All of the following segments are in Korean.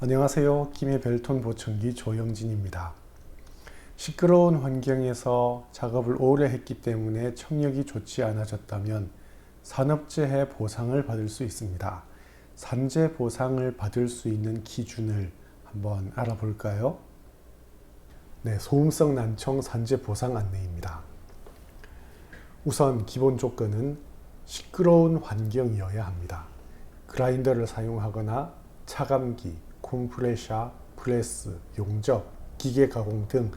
안녕하세요. 김해 벨톤 보청기 조영진입니다. 시끄러운 환경에서 작업을 오래 했기 때문에 청력이 좋지 않아졌다면 산업재해 보상을 받을 수 있습니다. 산재 보상을 받을 수 있는 기준을 한번 알아볼까요? 네, 소음성 난청 산재 보상 안내입니다. 우선 기본 조건은 시끄러운 환경이어야 합니다. 그라인더를 사용하거나 차감기, 컴프레셔, 프레스, 용접, 기계 가공 등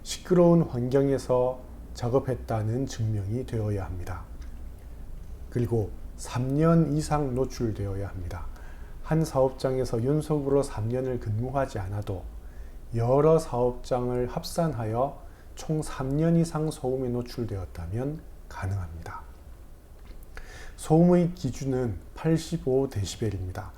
시끄러운 환경에서 작업했다는 증명이 되어야 합니다. 그리고 3년 이상 노출되어야 합니다. 한 사업장에서 연속으로 3년을 근무하지 않아도 여러 사업장을 합산하여 총 3년 이상 소음에 노출되었다면 가능합니다. 소음의 기준은 85dB입니다.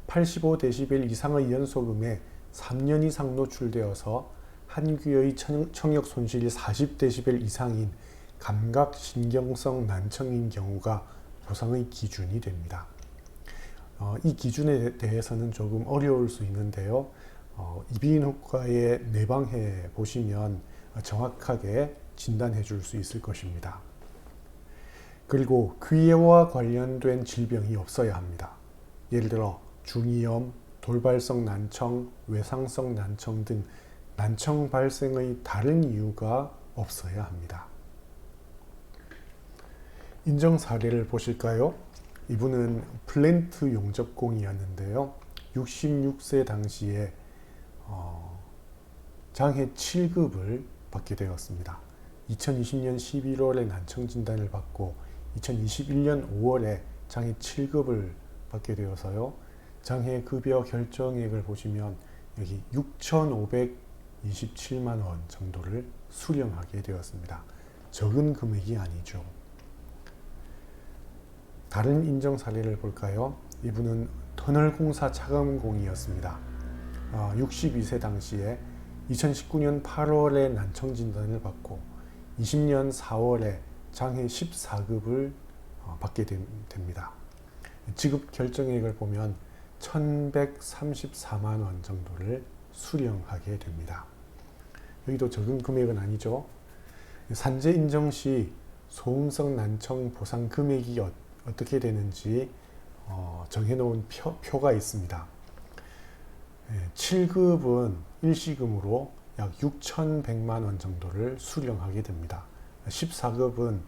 85dB 이상의 연소음에 3년 이상 노출되어서 한 귀의 청력 손실이 40dB 이상인 감각신경성 난청인 경우가 보상의 기준이 됩니다. 이 기준에 대해서는 조금 어려울 수 있는데요. 이비인후과에 내방해 보시면 정확하게 진단해 줄 수 있을 것입니다. 그리고 귀와 관련된 질병이 없어야 합니다. 예를 들어 중이염, 돌발성 난청, 외상성 난청 등 난청 발생의 다른 이유가 없어야 합니다. 인정 사례를 보실까요? 이분은 플랜트 용접공이었는데요. 66세 당시에 장애 7급을 받게 되었습니다. 2020년 11월에 난청 진단을 받고 2021년 5월에 장애 7급을 받게 되어서요. 장애 급여 결정액을 보시면 여기 6,527만 원 정도를 수령하게 되었습니다. 적은 금액이 아니죠. 다른 인정 사례를 볼까요? 이분은 터널공사 차감공이었습니다. 62세 당시에 2019년 8월에 난청 진단을 받고 20년 4월에 장애 14급을 받게 됩니다. 지급 결정액을 보면 1,134만 원 정도를 수령하게 됩니다. 여기도 적은 금액은 아니죠. 산재 인정 시 소음성 난청 보상 금액이 어떻게 되는지 정해놓은 표가 있습니다. 7급은 일시금으로 약 6,100만 원 정도를 수령하게 됩니다. 14급은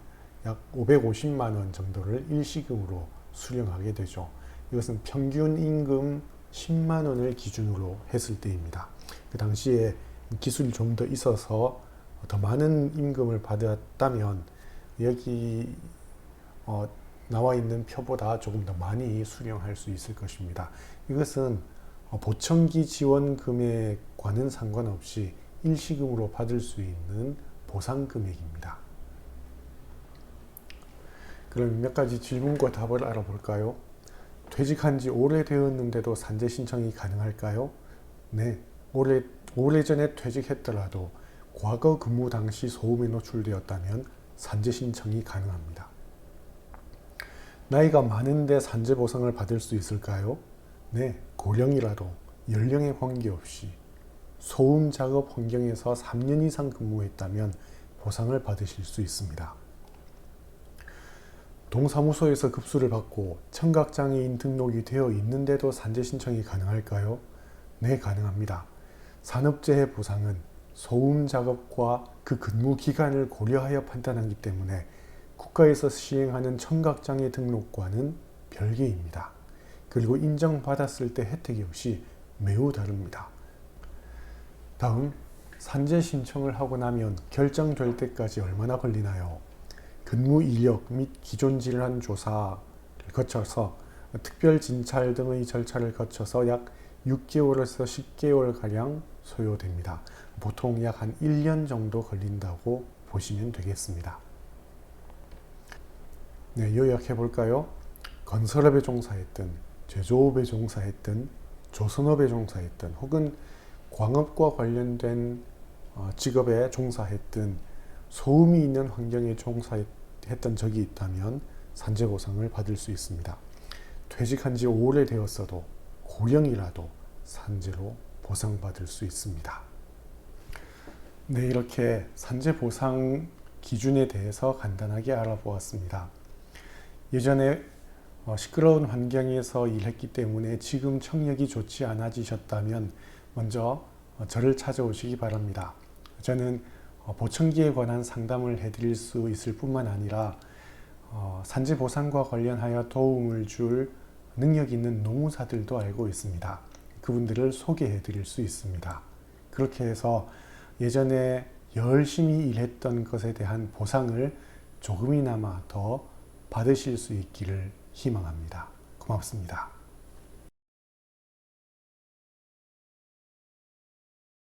약 550만 원 정도를 일시금으로 수령하게 되죠. 이것은 평균 임금 10만 원을 기준으로 했을 때입니다. 그 당시에 기술이 좀 더 있어서 더 많은 임금을 받았다면 여기 나와 있는 표보다 조금 더 많이 수령할 수 있을 것입니다. 이것은 보청기 지원 금액과는 상관없이 일시금으로 받을 수 있는 보상 금액입니다. 그럼 몇 가지 질문과 답을 알아볼까요? 퇴직한 지 오래되었는데도 산재 신청이 가능할까요? 네, 오래전에 퇴직했더라도 과거 근무 당시 소음에 노출되었다면 산재 신청이 가능합니다. 나이가 많은데 산재 보상을 받을 수 있을까요? 네, 고령이라도 연령에 관계없이 소음 작업 환경에서 3년 이상 근무했다면 보상을 받으실 수 있습니다. 동사무소에서 급수를 받고 청각장애인 등록이 되어 있는데도 산재 신청이 가능할까요? 네, 가능합니다. 산업재해 보상은 소음 작업과 그 근무 기간을 고려하여 판단하기 때문에 국가에서 시행하는 청각장애 등록과는 별개입니다. 그리고 인정받았을 때 혜택 역시 매우 다릅니다. 다음, 산재 신청을 하고 나면 결정될 때까지 얼마나 걸리나요? 근무 이력 및 기존 질환 조사를 거쳐서 특별 진찰 등의 절차를 거쳐서 약 6개월에서 10개월가량 소요됩니다. 보통 약 한 1년 정도 걸린다고 보시면 되겠습니다. 네, 요약해 볼까요? 건설업에 종사했든, 제조업에 종사했든, 조선업에 종사했든, 혹은 광업과 관련된 직업에 종사했든, 소음이 있는 환경에 종사했던 적이 있다면 산재 보상을 받을 수 있습니다. 퇴직한 지 오래되었어도 고령이라도 산재로 보상받을 수 있습니다. 네, 이렇게 산재 보상 기준에 대해서 간단하게 알아보았습니다. 예전에 시끄러운 환경에서 일했기 때문에 지금 청력이 좋지 않아지셨다면 먼저 저를 찾아오시기 바랍니다. 저는 보청기에 관한 상담을 해드릴 수 있을 뿐만 아니라 산재 보상과 관련하여 도움을 줄 능력 있는 노무사들도 알고 있습니다. 그분들을 소개해 드릴 수 있습니다. 그렇게 해서 예전에 열심히 일했던 것에 대한 보상을 조금이나마 더 받으실 수 있기를 희망합니다. 고맙습니다.